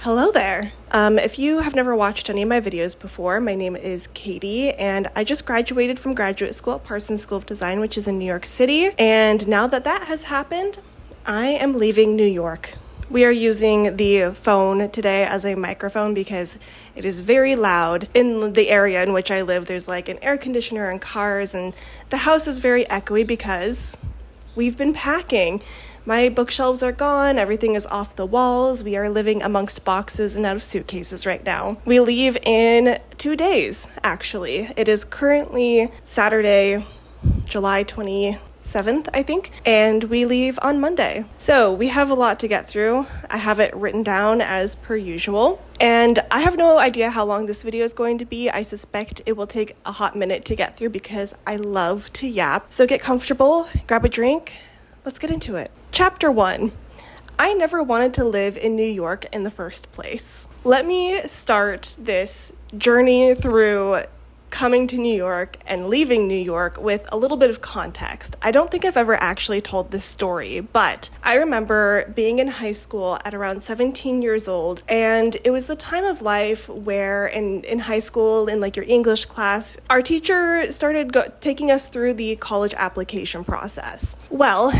Hello there. If you have never watched any of my videos before, my name is Katie, and I just graduated from graduate school at Parsons School of Design, which is in New York City. And now that that has happened, I am leaving New York. We are using the phone today as a microphone because it is very loud. In the area in which I live, there's like an air conditioner and cars, and the house is very echoey because we've been packing. My bookshelves are gone, everything is off the walls, we are living amongst boxes and out of suitcases right now. We leave in 2 days, actually. It is currently Saturday, July 27th, I think, and we leave on Monday. So we have a lot to get through. I have it written down as per usual, and I have no idea how long this video is going to be. I suspect it will take a hot minute to get through because I love to yap. So get comfortable, grab a drink, let's get into it. Chapter 1. I never wanted to live in New York in the first place. Let me start this journey through coming to New York and leaving New York with a little bit of context. I don't think I've ever actually told this story, but I remember being in high school at around 17 years old, and it was the time of life where in high school, in like your English class, our teacher started taking us through the college application process. Well,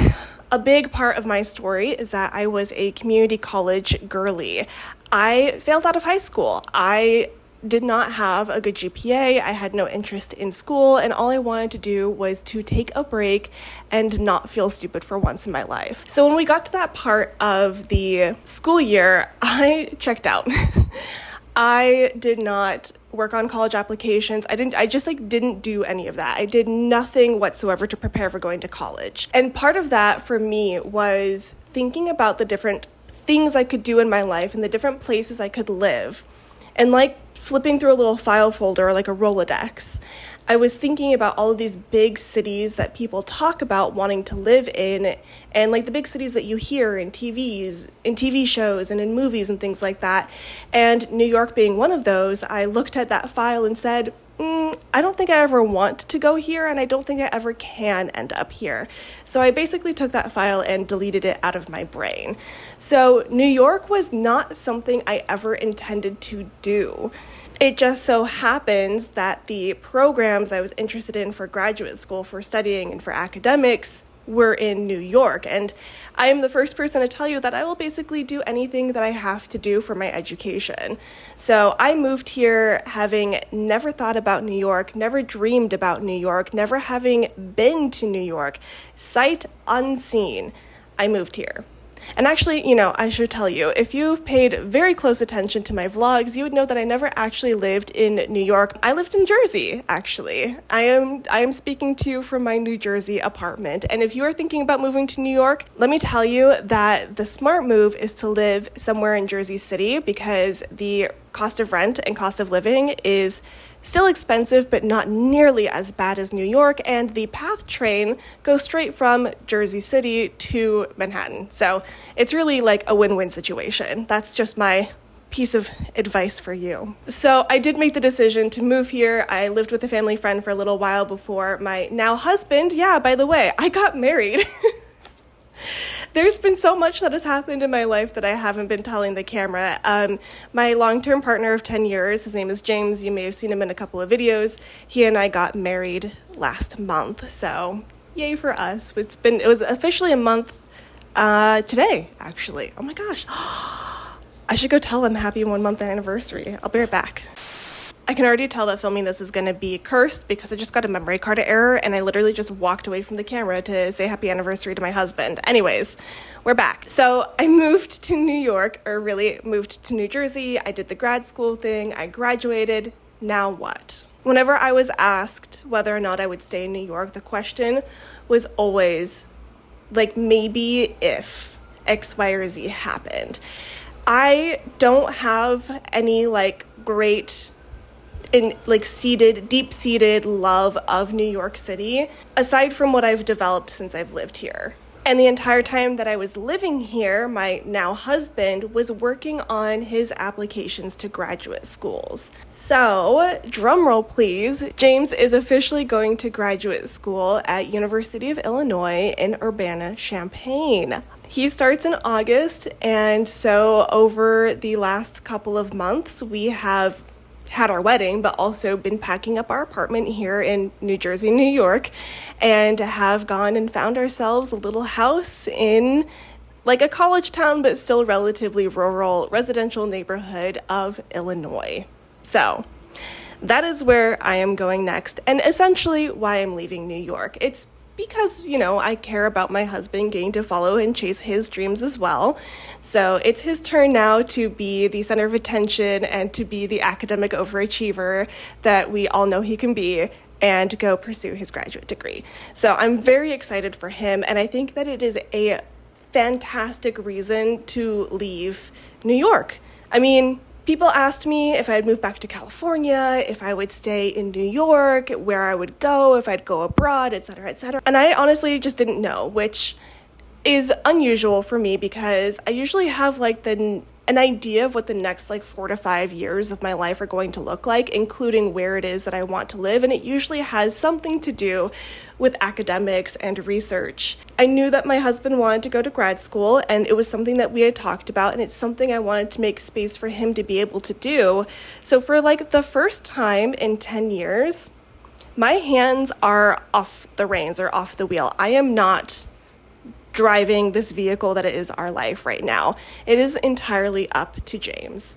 a big part of my story is that I was a community college girly. I failed out of high school. I did not have a good GPA. I had no interest in school, and all I wanted to do was to take a break and not feel stupid for once in my life. So when we got to that part of the school year, I checked out. I did not work on college applications. I just didn't do any of that. I did nothing whatsoever to prepare for going to college. And part of that for me was thinking about the different things I could do in my life and the different places I could live. And like flipping through a little file folder, like a Rolodex, I was thinking about all of these big cities that people talk about wanting to live in, and like the big cities that you hear in TV shows and in movies and things like that. And New York being one of those, I looked at that file and said, I don't think I ever want to go here, and I don't think I ever can end up here. So I basically took that file and deleted it out of my brain. So New York was not something I ever intended to do. It just so happens that the programs I was interested in for graduate school, for studying and for academics, were in New York. And I am the first person to tell you that I will basically do anything that I have to do for my education. So I moved here having never thought about New York, never dreamed about New York, never having been to New York, sight unseen. I moved here. And actually, I should tell you, if you've paid very close attention to my vlogs, you would know that I never actually lived in New York. I lived in Jersey, actually. I am speaking to you from my New Jersey apartment. And if you are thinking about moving to New York, let me tell you that the smart move is to live somewhere in Jersey City because the cost of rent and cost of living is still expensive, but not nearly as bad as New York, and the PATH train goes straight from Jersey City to Manhattan. So it's really like a win-win situation. That's just my piece of advice for you. So I did make the decision to move here. I lived with a family friend for a little while before my now husband. Yeah, by the way, I got married. There's been so much that has happened in my life that I haven't been telling the camera. My long-term partner of 10 years, his name is James. You may have seen him in a couple of videos. He and I got married last month, so yay for us. It was officially a month today, actually. Oh my gosh. I should go tell him happy 1 month anniversary. I'll be right back. I can already tell that filming this is going to be cursed because I just got a memory card error and I literally just walked away from the camera to say happy anniversary to my husband. Anyways, we're back. So I moved to New York, or really moved to New Jersey. I did the grad school thing. I graduated. Now what? Whenever I was asked whether or not I would stay in New York, the question was always like, maybe if X, Y, or Z happened. I don't have any great deep-seated love of New York City, aside from what I've developed since I've lived here. And the entire time that I was living here, my now husband was working on his applications to graduate schools. So, drumroll please, James is officially going to graduate school at University of Illinois in Urbana-Champaign. He starts in August, and so over the last couple of months, we have had our wedding, but also been packing up our apartment here in New Jersey, New York, and have gone and found ourselves a little house in like a college town, but still relatively rural residential neighborhood of Illinois. So that is where I am going next, and essentially why I'm leaving New York. It's because, I care about my husband getting to follow and chase his dreams as well. So it's his turn now to be the center of attention and to be the academic overachiever that we all know he can be, and go pursue his graduate degree. So I'm very excited for him, and I think that it is a fantastic reason to leave New York. I mean, people asked me if I'd move back to California, if I would stay in New York, where I would go, if I'd go abroad, etc., etc. And I honestly just didn't know, which is unusual for me because I usually have an idea of what the next 4 to 5 years of my life are going to look like, including where it is that I want to live. And it usually has something to do with academics and research. I knew that my husband wanted to go to grad school, and it was something that we had talked about, and it's something I wanted to make space for him to be able to do. So for the first time in 10 years, my hands are off the reins or off the wheel. I am not driving this vehicle that is our life right now. It is entirely up to James.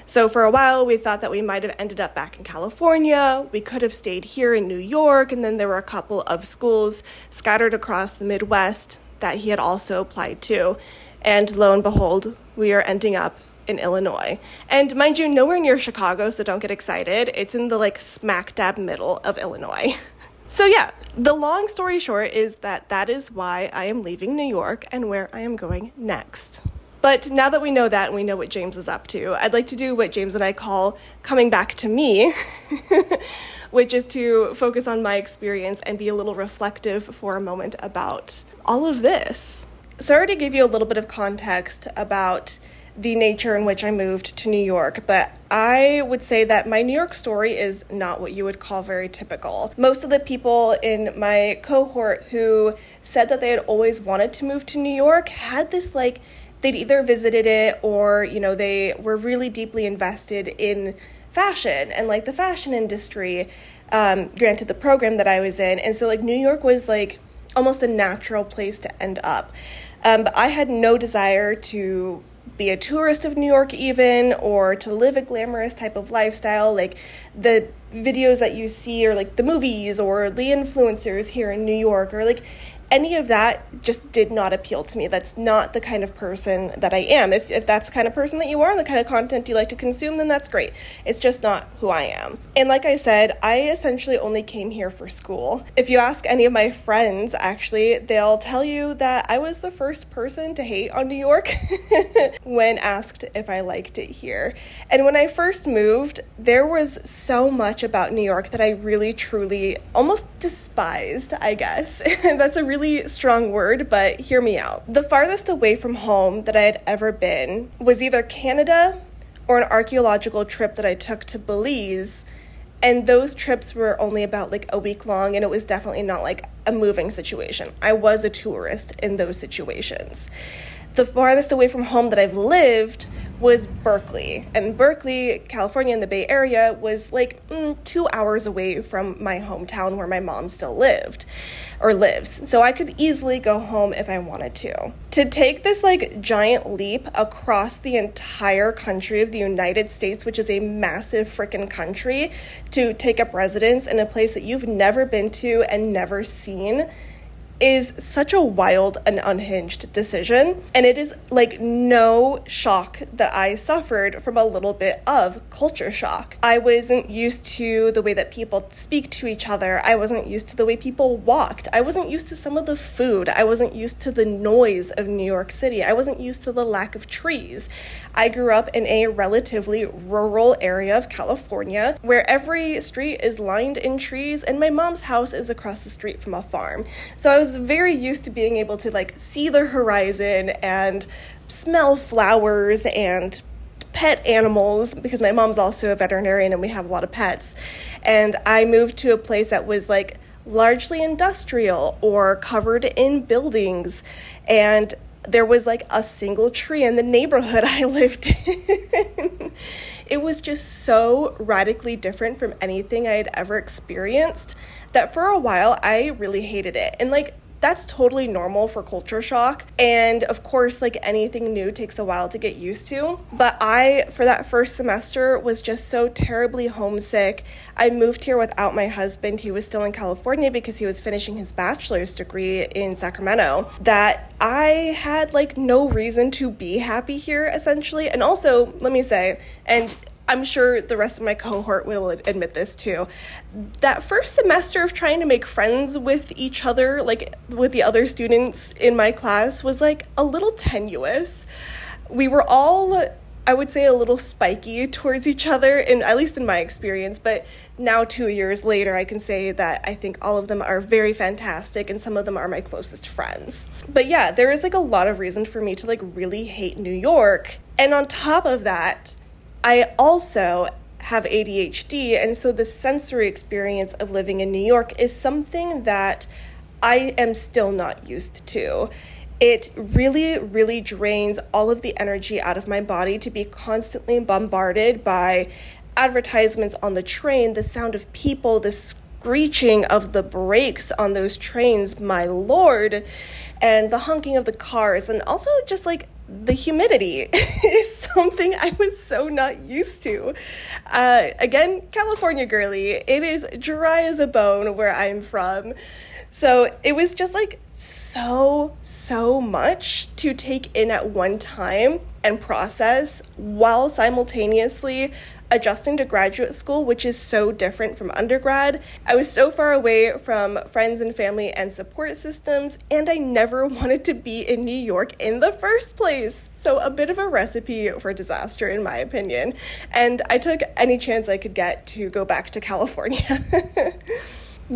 So for a while, we thought that we might have ended up back in California. We could have stayed here in New York, and then there were a couple of schools scattered across the Midwest that he had also applied to. And lo and behold, we are ending up in Illinois. And mind you, nowhere near Chicago, so don't get excited. It's in the smack dab middle of Illinois. So yeah, the long story short is that is why I am leaving New York and where I am going next. But now that we know that and we know what James is up to, I'd like to do what James and I call coming back to me, which is to focus on my experience and be a little reflective for a moment about all of this. So I already gave you a little bit of context about the nature in which I moved to New York, but I would say that my New York story is not what you would call very typical. Most of the people in my cohort who said that they had always wanted to move to New York had this they'd either visited it or, they were really deeply invested in fashion and the fashion industry, granted the program that I was in. And so New York was almost a natural place to end up. But I had no desire to be a tourist of New York even, or to live a glamorous type of lifestyle. The videos that you see or the movies or the influencers here in New York, or any of that just did not appeal to me. That's not the kind of person that I am. If that's the kind of person that you are, the kind of content you like to consume, then that's great. It's just not who I am. And like I said, I essentially only came here for school. If you ask any of my friends, actually, they'll tell you that I was the first person to hate on New York when asked if I liked it here. And when I first moved, there was so much about New York that I really, truly almost despised, I guess. That's a really strong word, but hear me out. The farthest away from home that I had ever been was either Canada or an archaeological trip that I took to Belize, and those trips were only about a week long, and it was definitely not a moving situation. I was a tourist in those situations. The farthest away from home that I've lived was Berkeley. And Berkeley, California in the Bay Area was 2 hours away from my hometown where my mom still lived or lives. So I could easily go home if I wanted to. To take this giant leap across the entire country of the United States, which is a massive freaking country, to take up residence in a place that you've never been to and never seen is such a wild and unhinged decision. And it is no shock that I suffered from a little bit of culture shock. I wasn't used to the way that people speak to each other. I wasn't used to the way people walked. I wasn't used to some of the food. I wasn't used to the noise of New York City. I wasn't used to the lack of trees. I grew up in a relatively rural area of California where every street is lined in trees, and my mom's house is across the street from a farm. So I was very used to being able to see the horizon and smell flowers and pet animals, because my mom's also a veterinarian and we have a lot of pets. And I moved to a place that was largely industrial or covered in buildings, and There was like a single tree in the neighborhood I lived in. It was just so radically different from anything I had ever experienced that for a while I really hated it. And like, that's totally normal for culture shock. And of course, like anything new takes a while to get used to. But for that first semester, was just so terribly homesick. I moved here without my husband. He was still in California because he was finishing his bachelor's degree in Sacramento, that I had like no reason to be happy here, essentially. And also, let me say, and I'm sure the rest of my cohort will admit this too, that first semester of trying to make friends with each other, like with the other students in my class, was like a little tenuous. We were all, I would say, a little spiky towards each other, at least in my experience, but now 2 years later, I can say that I think all of them are very fantastic, and some of them are my closest friends. But yeah, there is like a lot of reason for me to like really hate New York. And on top of that, I also have ADHD, and so the sensory experience of living in New York is something that I am still not used to. It really, really drains all of the energy out of my body to be constantly bombarded by advertisements on the train, the sound of people, the screeching of the brakes on those trains, my lord, and the honking of the cars, and also just like the humidity is something I was so not used to. Again, California girly, it is dry as a bone where I'm from. So it was just like so much to take in at one time and process while simultaneously adjusting to graduate school, which is so different from undergrad. I was so far away from friends and family and support systems, and I never wanted to be in New York in the first place. So a bit of a recipe for disaster, in my opinion. And I took any chance I could get to go back to California.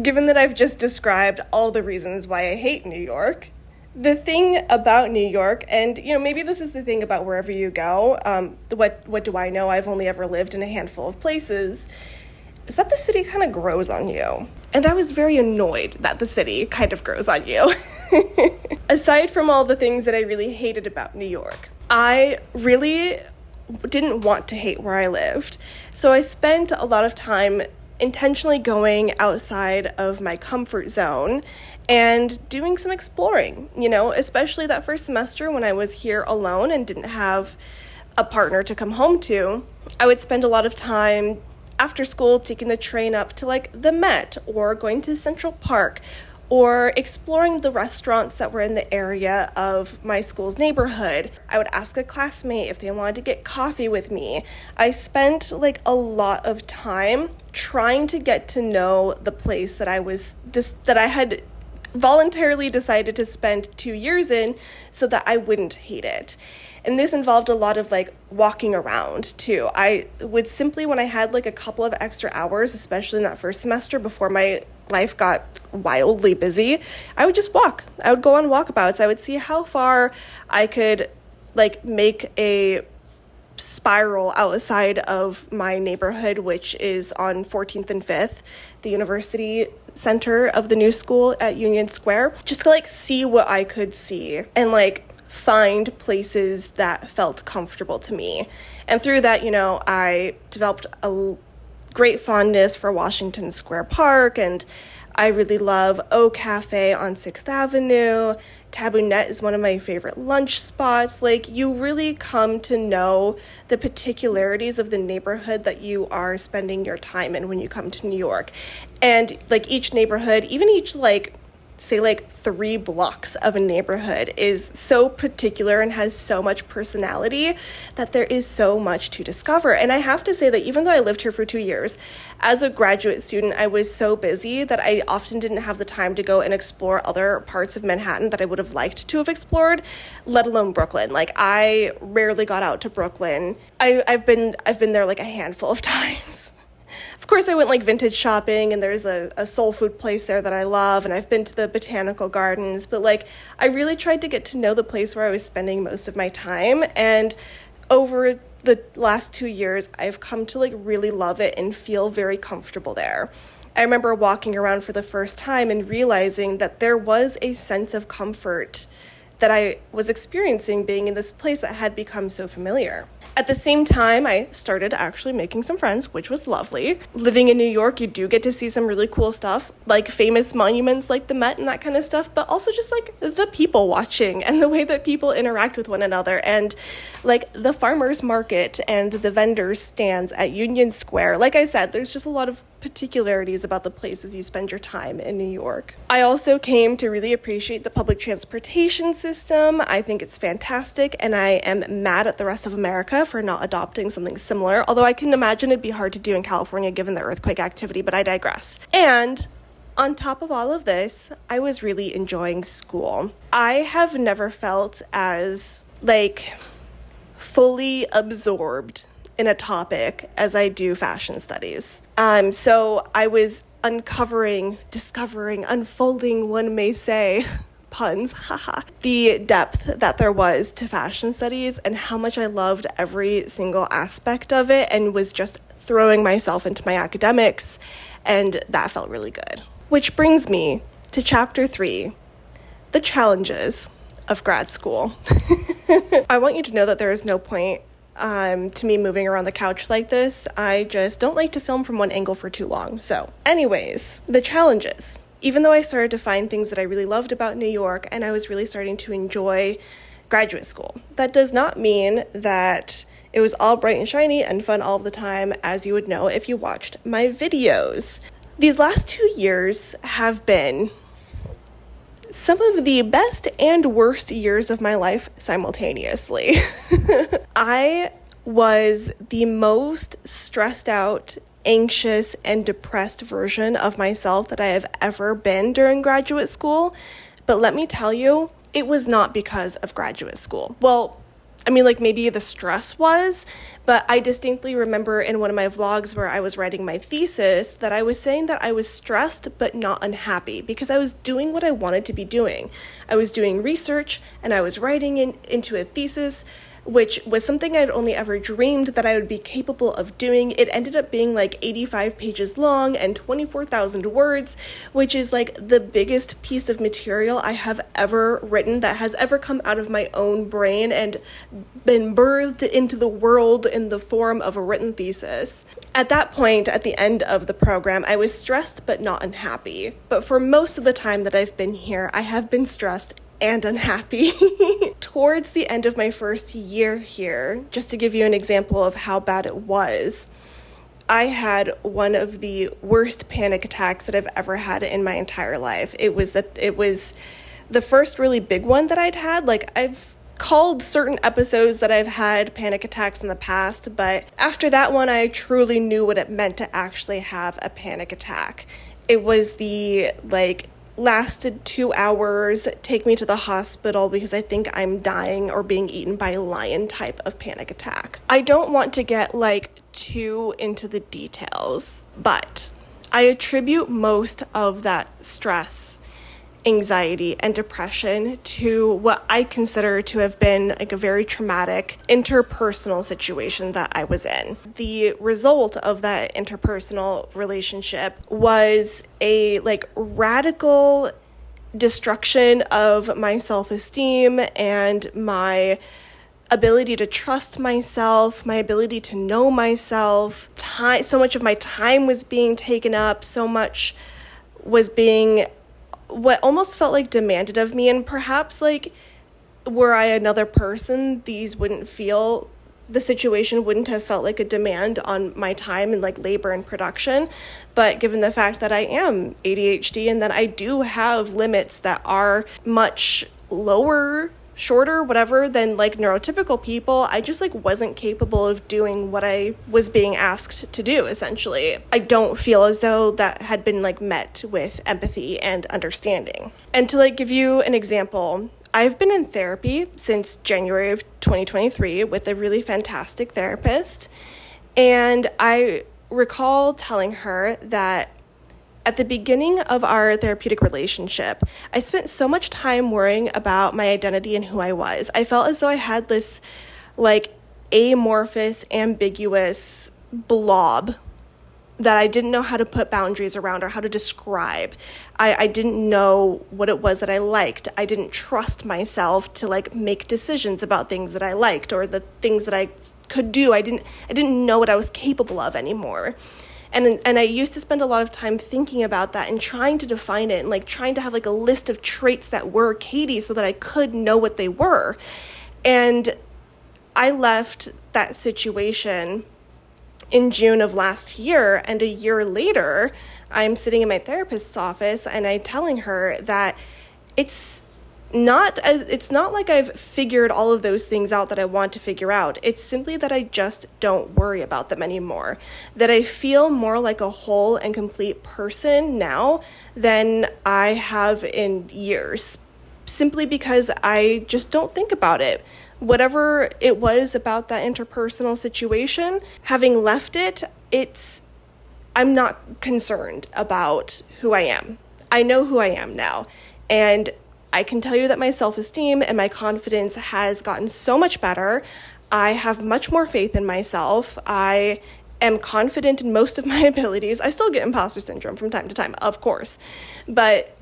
Given that I've just described all the reasons why I hate New York, the thing about New York, and maybe this is the thing about wherever you go, what do I know? I've only ever lived in a handful of places, is that the city kind of grows on you. And I was very annoyed that the city kind of grows on you. Aside from all the things that I really hated about New York, I really didn't want to hate where I lived. So I spent a lot of time intentionally going outside of my comfort zone and doing some exploring, especially that first semester when I was here alone and didn't have a partner to come home to. I would spend a lot of time after school taking the train up to like the Met or going to Central Park or exploring the restaurants that were in the area of my school's neighborhood. I would ask a classmate if they wanted to get coffee with me. I spent like a lot of time trying to get to know the place that I had voluntarily decided to spend 2 years in so that I wouldn't hate it. And this involved a lot of like walking around too. I would simply, when I had like a couple of extra hours, especially in that first semester before my life got wildly busy, I would just walk. I would go on walkabouts. I would see how far I could like make a spiral outside of my neighborhood, which is on 14th and 5th, the university center of the new school at Union Square, just to like see what I could see and like find places that felt comfortable to me. And through that, I developed a great fondness for Washington Square Park, and I really love O Cafe on 6th Avenue. Tabboulette is one of my favorite lunch spots. Like, you really come to know the particularities of the neighborhood that you are spending your time in when you come to New York. And like each neighborhood, even each say 3 blocks of a neighborhood is so particular and has so much personality that there is so much to discover. And I have to say that even though I lived here for 2 years, as a graduate student, I was so busy that I often didn't have the time to go and explore other parts of Manhattan that I would have liked to have explored, let alone Brooklyn. Like, I rarely got out to Brooklyn. I've been there like a handful of times. Of course, I went vintage shopping, and there's a soul food place there that I love, and I've been to the botanical gardens, but I really tried to get to know the place where I was spending most of my time. And over the last 2 years, I've come to really love it and feel very comfortable there. I remember walking around for the first time and realizing that there was a sense of comfort that I was experiencing being in this place that had become so familiar. At the same time, I started actually making some friends, which was lovely. Living in New York, you do get to see some really cool stuff, like famous monuments like the Met and that kind of stuff, but also just like the people watching and the way that people interact with one another, and like the farmers market and the vendors stands at Union Square. Like I said, there's just a lot of particularities about the places you spend your time in New York. I also came to really appreciate the public transportation system. I think it's fantastic, and I am mad at the rest of America for not adopting something similar, although I can imagine it'd be hard to do in California given the earthquake activity, but I digress. And on top of all of this, I was really enjoying school. I have never felt as fully absorbed in a topic as I do fashion studies. So I was uncovering, discovering, unfolding, one may say, puns, haha, the depth that there was to fashion studies and how much I loved every single aspect of it and was just throwing myself into my academics, and that felt really good. Which brings me to chapter 3, the challenges of grad school. I want you to know that there is no point to me moving around the couch like this. I just don't like to film from one angle for too long. So anyways, the challenges. Even though I started to find things that I really loved about New York and I was really starting to enjoy graduate school, that does not mean that it was all bright and shiny and fun all the time, as you would know if you watched my videos. These last 2 years have been some of the best and worst years of my life simultaneously. I was the most stressed out, anxious, and depressed version of myself that I have ever been during graduate school. But let me tell you, it was not because of graduate school. Well, I mean, maybe the stress was, but I distinctly remember in one of my vlogs where I was writing my thesis that I was saying that I was stressed but not unhappy because I was doing what I wanted to be doing. I was doing research and I was writing into a thesis, which was something I'd only ever dreamed that I would be capable of doing. It ended up being 85 pages long and 24,000 words, which is the biggest piece of material I have ever written that has ever come out of my own brain and been birthed into the world in the form of a written thesis. At that point, at the end of the program, I was stressed but not unhappy. But for most of the time that I've been here, I have been stressed and unhappy. Towards the end of my first year here, just to give you an example of how bad it was, I had one of the worst panic attacks that I've ever had in my entire life. It was the first really big one that I'd had. I've called certain episodes that I've had panic attacks in the past, but after that one, I truly knew what it meant to actually have a panic attack. It was the lasted 2 hours, take me to the hospital because I think I'm dying or being eaten by a lion type of panic attack. I don't want to get too into the details, but I attribute most of that stress, anxiety, and depression to what I consider to have been a very traumatic interpersonal situation that I was in. The result of that interpersonal relationship was a radical destruction of my self-esteem and my ability to trust myself, my ability to know myself. So much of my time was being taken up, so much was being what almost felt demanded of me, and perhaps were I another person, the situation wouldn't have felt like a demand on my time and labor and production. But given the fact that I am ADHD and that I do have limits that are much lower, shorter, whatever, than neurotypical people, I just wasn't capable of doing what I was being asked to do, essentially. I don't feel as though that had been met with empathy and understanding. And to give you an example, I've been in therapy since January of 2023 with a really fantastic therapist, and I recall telling her that at the beginning of our therapeutic relationship, I spent so much time worrying about my identity and who I was. I felt as though I had this amorphous, ambiguous blob that I didn't know how to put boundaries around or how to describe. I didn't know what it was that I liked. I didn't trust myself to like make decisions about things that I liked or the things that I could do. I didn't know what I was capable of anymore. And I used to spend a lot of time thinking about that and trying to define it and like trying to have like a list of traits that were Katie so that I could know what they were. And I left that situation in June of last year, and a year later, I'm sitting in my therapist's office and I'm telling her that it's not like I've figured all of those things out that I want to figure out. It's simply that I just don't worry about them anymore. That I feel more like a whole and complete person now than I have in years, simply because I just don't think about it. Whatever it was about that interpersonal situation, having left it, I'm not concerned about who I am. I know who I am now. And I can tell you that my self-esteem and my confidence has gotten so much better. I have much more faith in myself. I am confident in most of my abilities. I still get imposter syndrome from time to time, of course. But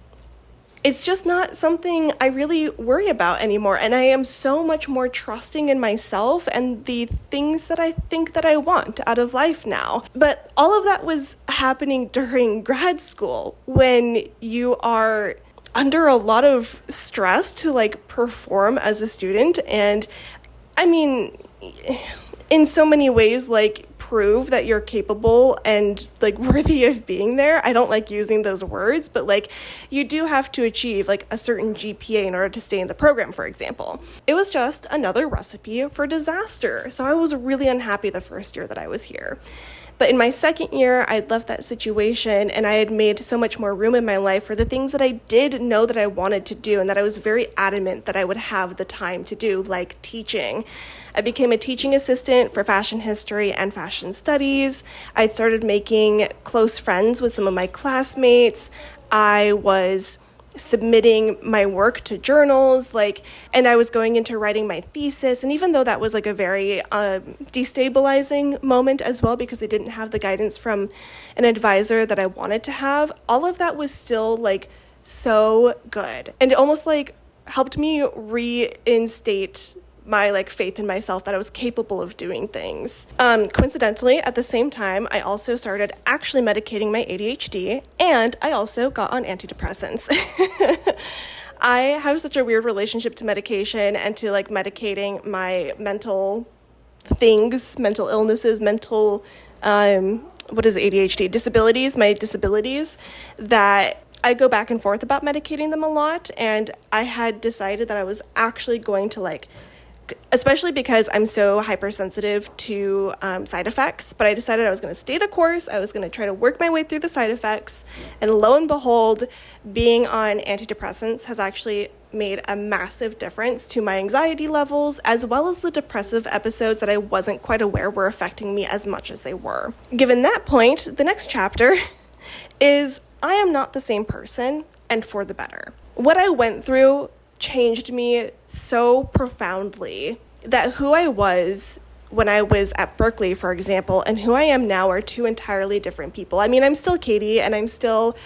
it's just not something I really worry about anymore. And I am so much more trusting in myself and the things that I think that I want out of life now. But all of that was happening during grad school when you are under a lot of stress to like perform as a student. And I mean, in so many ways, like prove that you're capable and like worthy of being there. I don't like using those words, but like you do have to achieve like a certain GPA in order to stay in the program, for example. It was just another recipe for disaster. So I was really unhappy the first year that I was here. But in my second year, I'd left that situation and I had made so much more room in my life for the things that I did know that I wanted to do and that I was very adamant that I would have the time to do, like teaching. I became a teaching assistant for fashion history and fashion studies. I started making close friends with some of my classmates. I was submitting my work to journals, and I was going into writing my thesis. And even though that was like a very destabilizing moment as well, because I didn't have the guidance from an advisor that I wanted to have, all of that was still like so good. And it almost like helped me reinstate my like faith in myself that I was capable of doing things. Coincidentally, at the same time, I also started actually medicating my ADHD, and I also got on antidepressants. I have such a weird relationship to medication and to like medicating my mental things, mental illnesses, mental, what is ADHD? My disabilities, that I go back and forth about medicating them a lot. And I had decided that I was actually going to especially because I'm so hypersensitive to side effects, but I decided I was going to stay the course. I was going to try to work my way through the side effects. And lo and behold, being on antidepressants has actually made a massive difference to my anxiety levels, as well as the depressive episodes that I wasn't quite aware were affecting me as much as they were. Given that point, the next chapter is I am not the same person, and for the better. What I went through changed me so profoundly that who I was when I was at Berkeley, for example, and who I am now are two entirely different people. I mean, I'm still Katie and I'm still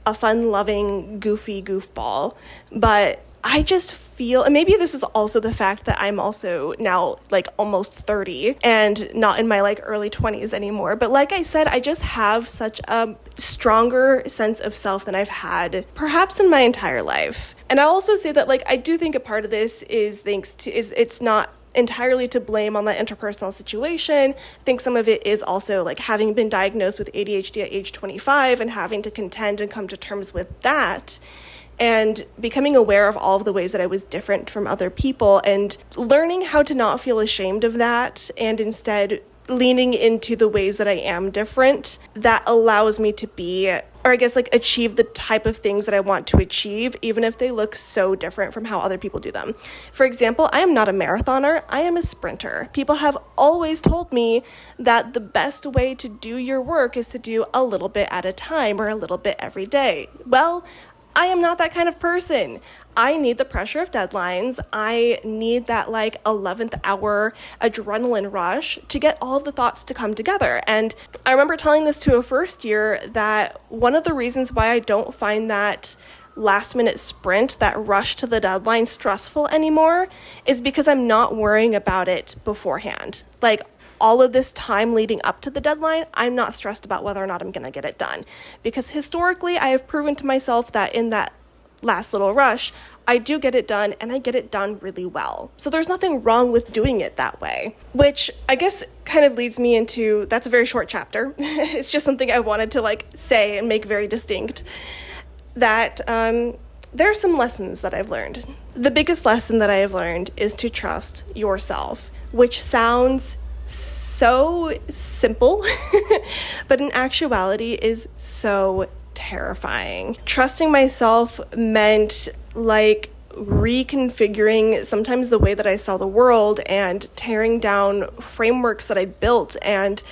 a fun-loving, goofy goofball, but I just feel, and maybe this is also the fact that I'm also now almost 30 and not in my early 20s anymore. But like I said, I just have such a stronger sense of self than I've had perhaps in my entire life. And I also say that I do think a part of this is it's not entirely to blame on that interpersonal situation. I think some of it is also having been diagnosed with ADHD at age 25 and having to contend and come to terms with that, and becoming aware of all of the ways that I was different from other people and learning how to not feel ashamed of that and instead leaning into the ways that I am different, that allows me to be, or I guess achieve the type of things that I want to achieve, even if they look so different from how other people do them. For example, I am not a marathoner, I am a sprinter. People have always told me that the best way to do your work is to do a little bit at a time or a little bit every day. Well, I am not that kind of person. I need the pressure of deadlines. I need that 11th hour adrenaline rush to get all of the thoughts to come together. And I remember telling this to a first year that one of the reasons why I don't find that last minute sprint, that rush to the deadline, stressful anymore is because I'm not worrying about it beforehand. All of this time leading up to the deadline, I'm not stressed about whether or not I'm going to get it done. Because historically, I have proven to myself that in that last little rush, I do get it done, and I get it done really well. So there's nothing wrong with doing it that way, which I guess kind of leads me into, that's a very short chapter. It's just something I wanted to say and make very distinct, that there are some lessons that I've learned. The biggest lesson that I have learned is to trust yourself, which sounds so simple, but in actuality is so terrifying. Trusting myself meant reconfiguring sometimes the way that I saw the world and tearing down frameworks that I built and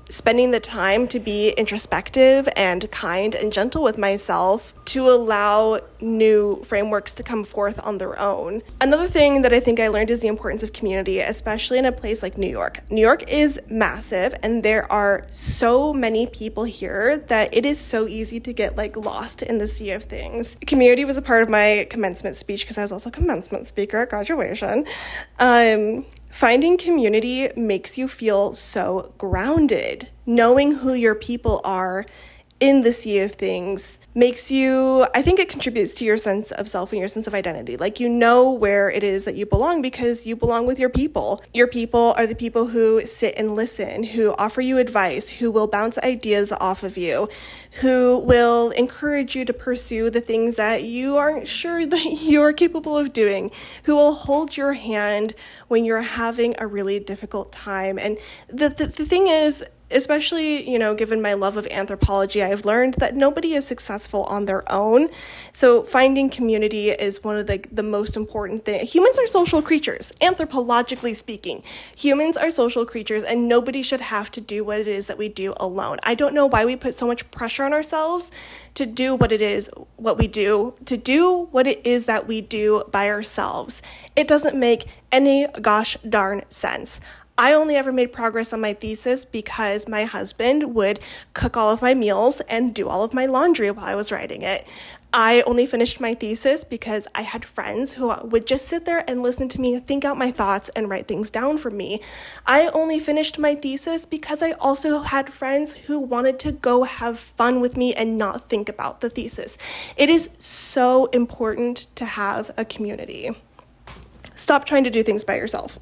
spending the time to be introspective and kind and gentle with myself to allow new frameworks to come forth on their own. Another thing that I think I learned is the importance of community, especially in a place like New York. New York is massive, and there are so many people here that it is so easy to get lost in the sea of things. Community was a part of my commencement speech because I was also a commencement speaker at graduation. Finding community makes you feel so grounded. Knowing who your people are in the sea of things makes you, I think it contributes to your sense of self and your sense of identity. You know where it is that you belong because you belong with your people. Your people are the people who sit and listen, who offer you advice, who will bounce ideas off of you, who will encourage you to pursue the things that you aren't sure that you are capable of doing, who will hold your hand when you're having a really difficult time. And the thing is, especially, given my love of anthropology, I've learned that nobody is successful on their own. So finding community is one of the most important things. Humans are social creatures, anthropologically speaking. Humans are social creatures, and nobody should have to do what it is that we do alone. I don't know why we put so much pressure on ourselves to do what it is that we do by ourselves. It doesn't make any gosh darn sense. I only ever made progress on my thesis because my husband would cook all of my meals and do all of my laundry while I was writing it. I only finished my thesis because I had friends who would just sit there and listen to me think out my thoughts and write things down for me. I only finished my thesis because I also had friends who wanted to go have fun with me and not think about the thesis. It is so important to have a community. Stop trying to do things by yourself.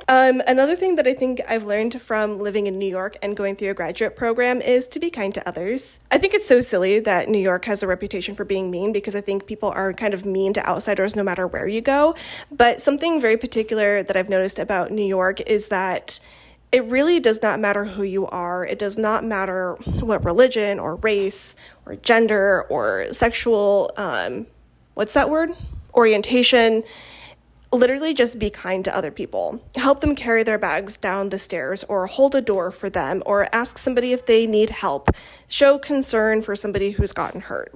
Another thing that I think I've learned from living in New York and going through a graduate program is to be kind to others. I think it's so silly that New York has a reputation for being mean because I think people are kind of mean to outsiders no matter where you go. But something very particular that I've noticed about New York is that it really does not matter who you are. It does not matter what religion or race or gender or sexual, orientation. Literally just be kind to other people. Help them carry their bags down the stairs or hold a door for them or ask somebody if they need help. Show concern for somebody who's gotten hurt.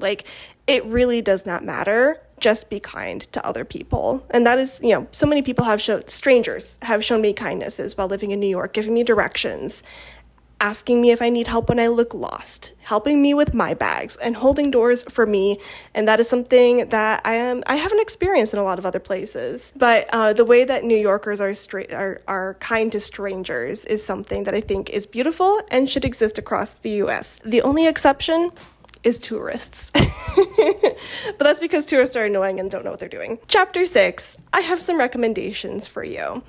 It really does not matter. Just be kind to other people. And that is, so many people strangers have shown me kindnesses while living in New York, giving me directions, asking me if I need help when I look lost, helping me with my bags, and holding doors for me. And that is something that I haven't experienced in a lot of other places. But the way that New Yorkers are kind to strangers is something that I think is beautiful and should exist across the U.S. The only exception is tourists. But that's because tourists are annoying and don't know what they're doing. Chapter 6, I have some recommendations for you.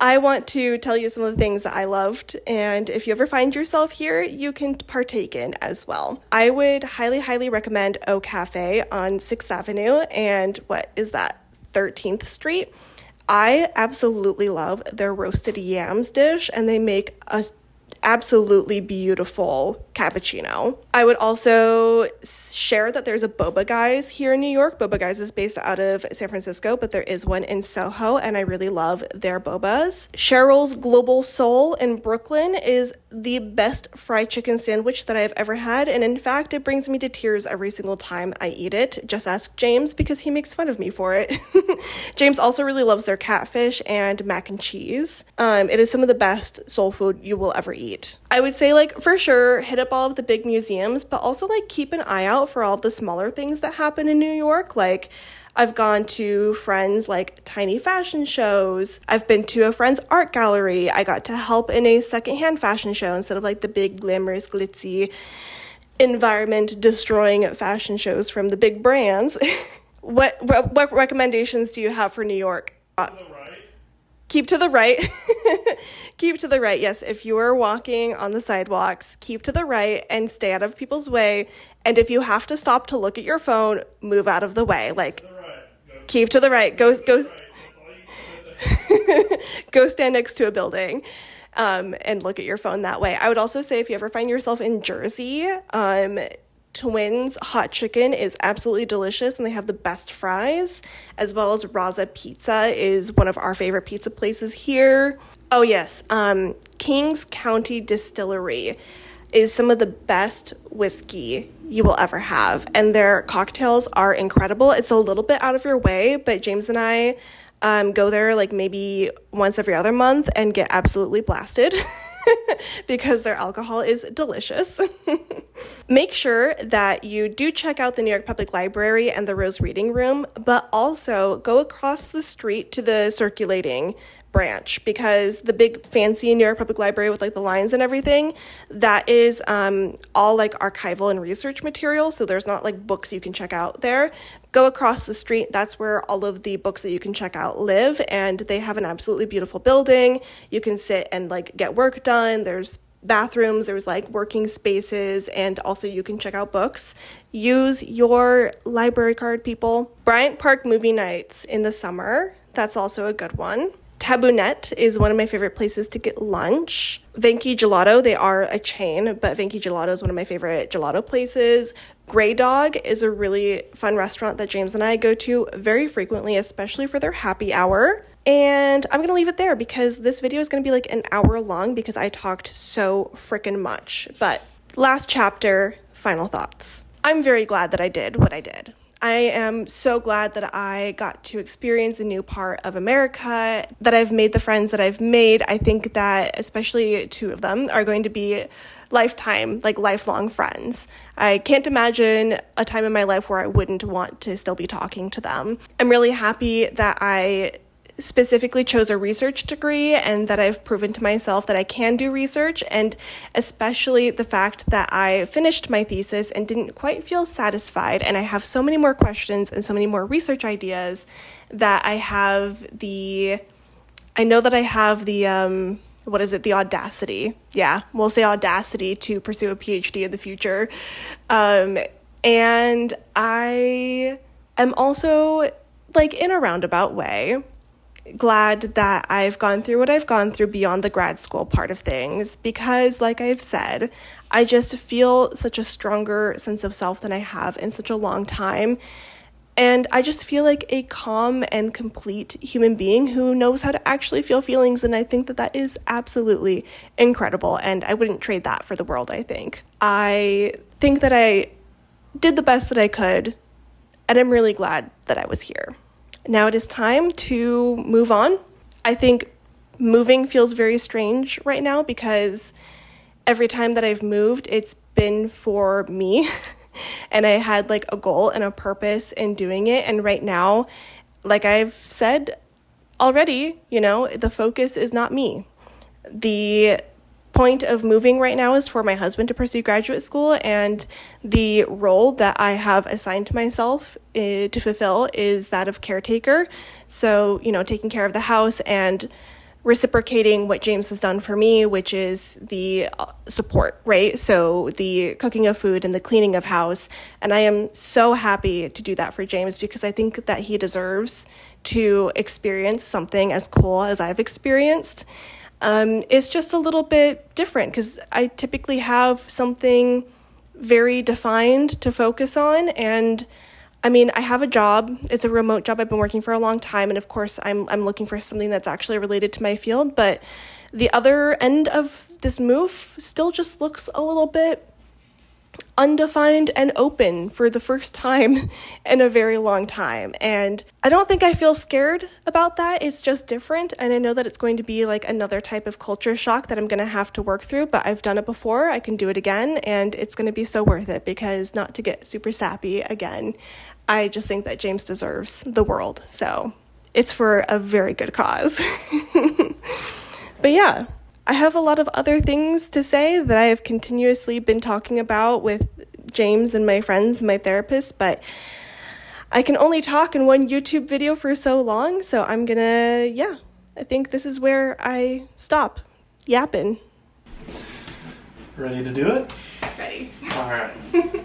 I want to tell you some of the things that I loved, and if you ever find yourself here, you can partake in as well. I would highly, highly recommend O Cafe on 6th Avenue and 13th Street. I absolutely love their roasted yams dish, and they make absolutely beautiful cappuccino. I would also share that there's a Boba Guys here in New York. Boba Guys is based out of San Francisco, but there is one in Soho, and I really love their bobas. Cheryl's Global Soul in Brooklyn is the best fried chicken sandwich that I've ever had, and in fact, it brings me to tears every single time I eat it. Just ask James, because he makes fun of me for it. James also really loves their catfish and mac and cheese. It is some of the best soul food you will ever eat. I would say, like, for sure, hit up all of the big museums, but also, like, keep an eye out for all of the smaller things that happen in New York. Like, I've gone to friends' like tiny fashion shows. I've been to a friend's art gallery. I got to help in a secondhand fashion show instead of like the big glamorous glitzy environment destroying fashion shows from the big brands. What recommendations do you have for New York? Keep to the right. Keep to the right. Yes, if you are walking on the sidewalks, keep to the right and stay out of people's way. And if you have to stop to look at your phone, move out of the way. Like, keep to the right. Go stand next to a building and look at your phone that way. I would also say if you ever find yourself in Jersey, Twins hot chicken is absolutely delicious, and they have the best fries, as well as Raza Pizza is one of our favorite pizza places here. Oh yes, Kings County Distillery is some of the best whiskey you will ever have, and their cocktails are incredible. It's a little bit out of your way, but James and I go there like maybe once every other month and get absolutely blasted because their alcohol is delicious. Make sure that you do check out the New York Public Library and the Rose Reading Room, but also go across the street to the circulating branch, because the big fancy New York Public Library with like the lines and everything, that is all like archival and research material, so there's not like books you can check out there. Go across the street, that's where all of the books that you can check out live, and they have an absolutely beautiful building. You can sit and like get work done. There's bathrooms, there's like working spaces, and also you can check out books. Use your library card, people. Bryant Park movie nights in the summer, that's also a good one. Tabboulette is one of my favorite places to get lunch. Venki Gelato, they are a chain, but Venki Gelato is one of my favorite gelato places. Grey Dog is a really fun restaurant that James and I go to very frequently, especially for their happy hour. And I'm going to leave it there because this video is going to be like an hour long because I talked so freaking much. But last chapter, final thoughts. I'm very glad that I did what I did. I am so glad that I got to experience a new part of America, that I've made the friends that I've made. I think that especially two of them are going to be lifetime, like lifelong friends. I can't imagine a time in my life where I wouldn't want to still be talking to them. I'm really happy that I specifically chose a research degree and that I've proven to myself that I can do research, and especially the fact that I finished my thesis and didn't quite feel satisfied, and I have so many more questions and so many more research ideas that I know that I have the the audacity. Yeah, we'll say audacity to pursue a PhD in the future. And I am also, like, in a roundabout way, glad that I've gone through what I've gone through beyond the grad school part of things, because like I've said, I just feel such a stronger sense of self than I have in such a long time. And I just feel like a calm and complete human being who knows how to actually feel feelings. And I think that that is absolutely incredible. And I wouldn't trade that for the world, I think. I think that I did the best that I could. And I'm really glad that I was here. Now it is time to move on. I think moving feels very strange right now because every time that I've moved, it's been for me. And I had like a goal and a purpose in doing it. And right now, like I've said already, the focus is not me. The point of moving right now is for my husband to pursue graduate school, and the role that I have assigned to myself to fulfill is that of caretaker. So, taking care of the house and reciprocating what James has done for me, which is the support, right? So the cooking of food and the cleaning of house. And I am so happy to do that for James because I think that he deserves to experience something as cool as I've experienced. is just a little bit different because I typically have something very defined to focus on. And I mean, I have a job. It's a remote job. I've been working for a long time. And of course, I'm looking for something that's actually related to my field. But the other end of this move still just looks a little bit undefined and open for the first time in a very long time. And I don't think I feel scared about that. It's just different. And I know that it's going to be like another type of culture shock that I'm going to have to work through, but I've done it before. I can do it again. And it's going to be so worth it because, not to get super sappy again, I just think that James deserves the world. So it's for a very good cause. But yeah, I have a lot of other things to say that I have continuously been talking about with James and my friends and my therapist, but I can only talk in one YouTube video for so long, so I'm gonna, I think this is where I stop yapping. Ready to do it? Ready. All right.